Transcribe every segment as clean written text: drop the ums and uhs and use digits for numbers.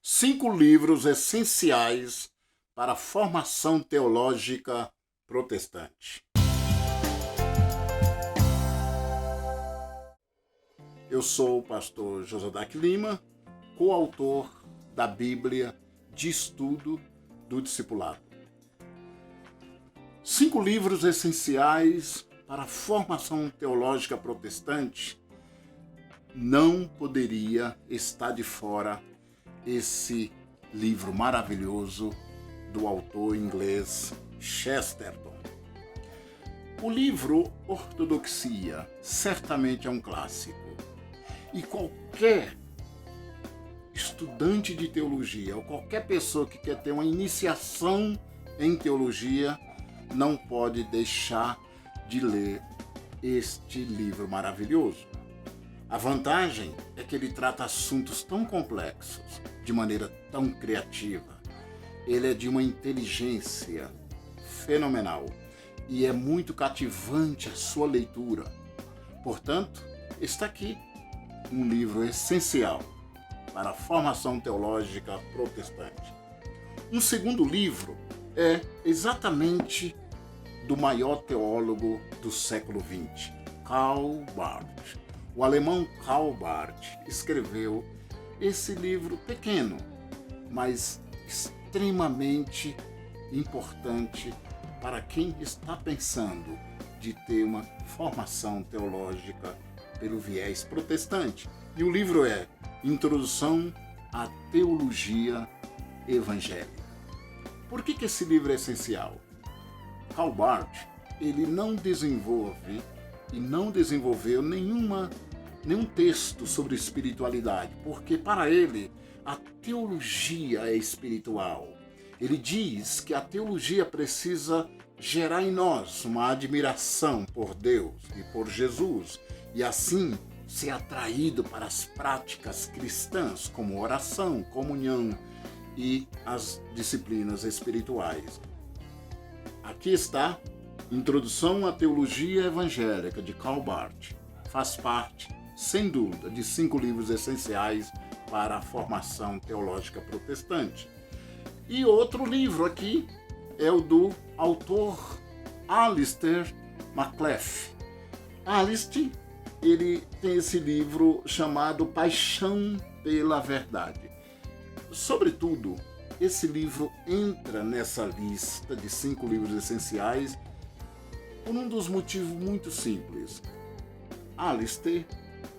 5 livros essenciais para a formação teológica protestante. Eu sou o pastor Josadak Lima, coautor da Bíblia de Estudo do Discipulado. 5 livros essenciais para a formação teológica protestante. Não poderia estar de fora esse livro maravilhoso do autor inglês Chesterton. O livro Ortodoxia certamente é um clássico e qualquer estudante de teologia ou qualquer pessoa que quer ter uma iniciação em teologia não pode deixar de ler este livro maravilhoso. A vantagem é que ele trata assuntos tão complexos de maneira tão criativa. Ele é de uma inteligência fenomenal e é muito cativante a sua leitura. Portanto, está aqui um livro essencial para a formação teológica protestante. Um segundo livro é exatamente do maior teólogo do século XX, Karl Barth. O alemão Karl Barth escreveu esse livro pequeno, mas extremamente importante para quem está pensando de ter uma formação teológica pelo viés protestante. E o livro é Introdução à Teologia Evangélica. Por que esse livro é essencial? Karl Barth, ele não desenvolve e não desenvolveu nenhum texto sobre espiritualidade, porque para ele a teologia é espiritual. Ele diz que a teologia precisa gerar em nós uma admiração por Deus e por Jesus, e assim ser atraído para as práticas cristãs, como oração, comunhão e as disciplinas espirituais. Aqui está Introdução à Teologia Evangélica, de Karl Barth. Faz parte, sem dúvida, de 5 livros essenciais para a formação teológica protestante. E outro livro aqui é o do autor Alistair McAuliffe. Alistair, ele tem esse livro chamado Paixão pela Verdade. Sobretudo, esse livro entra nessa lista de 5 livros essenciais por um dos motivos muito simples. Alistair,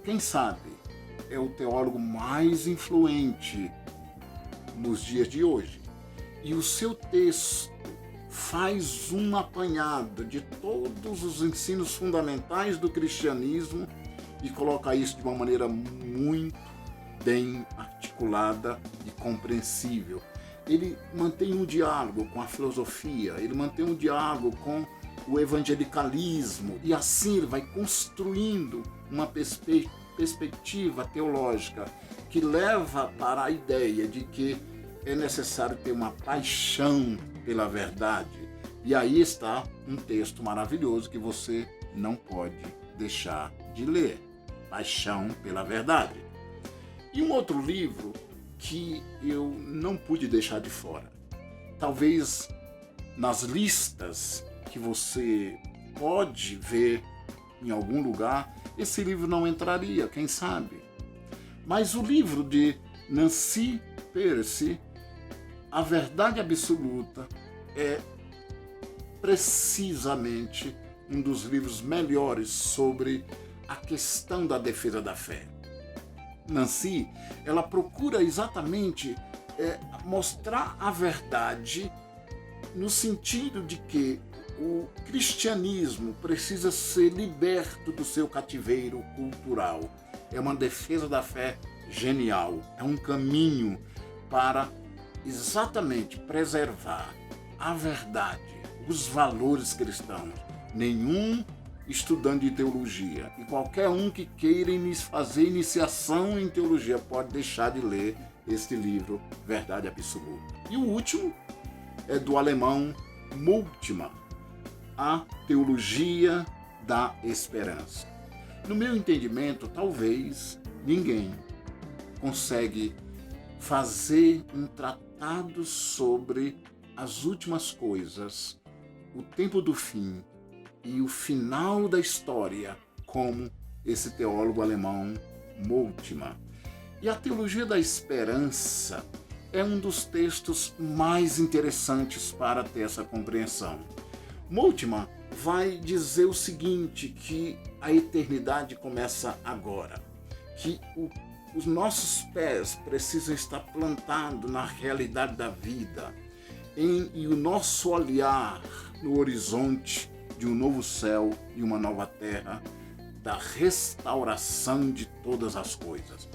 quem sabe, é o teólogo mais influente nos dias de hoje. E o seu texto faz um apanhado de todos os ensinos fundamentais do cristianismo e coloca isso de uma maneira muito bem articulada e compreensível. Ele mantém um diálogo com a filosofia, ele mantém um diálogo com o evangelicalismo, e assim ele vai construindo uma perspectiva teológica que leva para a ideia de que é necessário ter uma paixão pela verdade. E aí está um texto maravilhoso que você não pode deixar de ler, Paixão pela Verdade. E um outro livro que eu não pude deixar de fora, talvez nas listas que você pode ver em algum lugar, esse livro não entraria, quem sabe. Mas o livro de Nancy Pearcey, A Verdade Absoluta, é precisamente um dos livros melhores sobre a questão da defesa da fé. Nancy, ela procura exatamente mostrar a verdade no sentido de que o cristianismo precisa ser liberto do seu cativeiro cultural. É uma defesa da fé genial. É um caminho para exatamente preservar a verdade, os valores cristãos. Nenhum estudante de teologia e qualquer um que queira fazer iniciação em teologia pode deixar de ler este livro, Verdade Absoluta. E o último é do alemão Moltmann, A Teologia da Esperança. No meu entendimento, talvez ninguém consegue fazer um tratado sobre as últimas coisas, o tempo do fim e o final da história, como esse teólogo alemão Moltmann. E a Teologia da Esperança é um dos textos mais interessantes para ter essa compreensão. Moltmann vai dizer o seguinte, que a eternidade começa agora, que os nossos pés precisam estar plantados na realidade da vida, e o nosso olhar no horizonte de um novo céu e uma nova terra, da restauração de todas as coisas.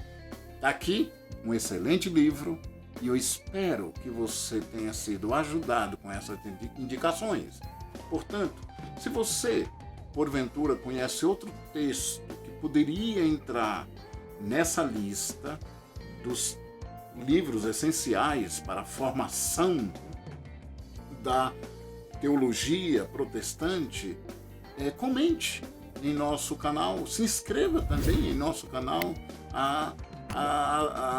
Está aqui um excelente livro e eu espero que você tenha sido ajudado com essas indicações. Portanto, se você, porventura, conhece outro texto que poderia entrar nessa lista dos livros essenciais para a formação da teologia protestante, comente em nosso canal, se inscreva também em nosso canal,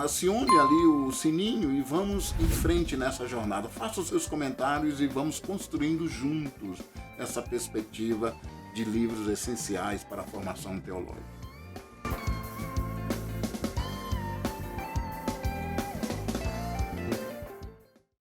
acione ali o sininho e vamos em frente nessa jornada. Faça os seus comentários e vamos construindo juntos essa perspectiva de livros essenciais para a formação teológica.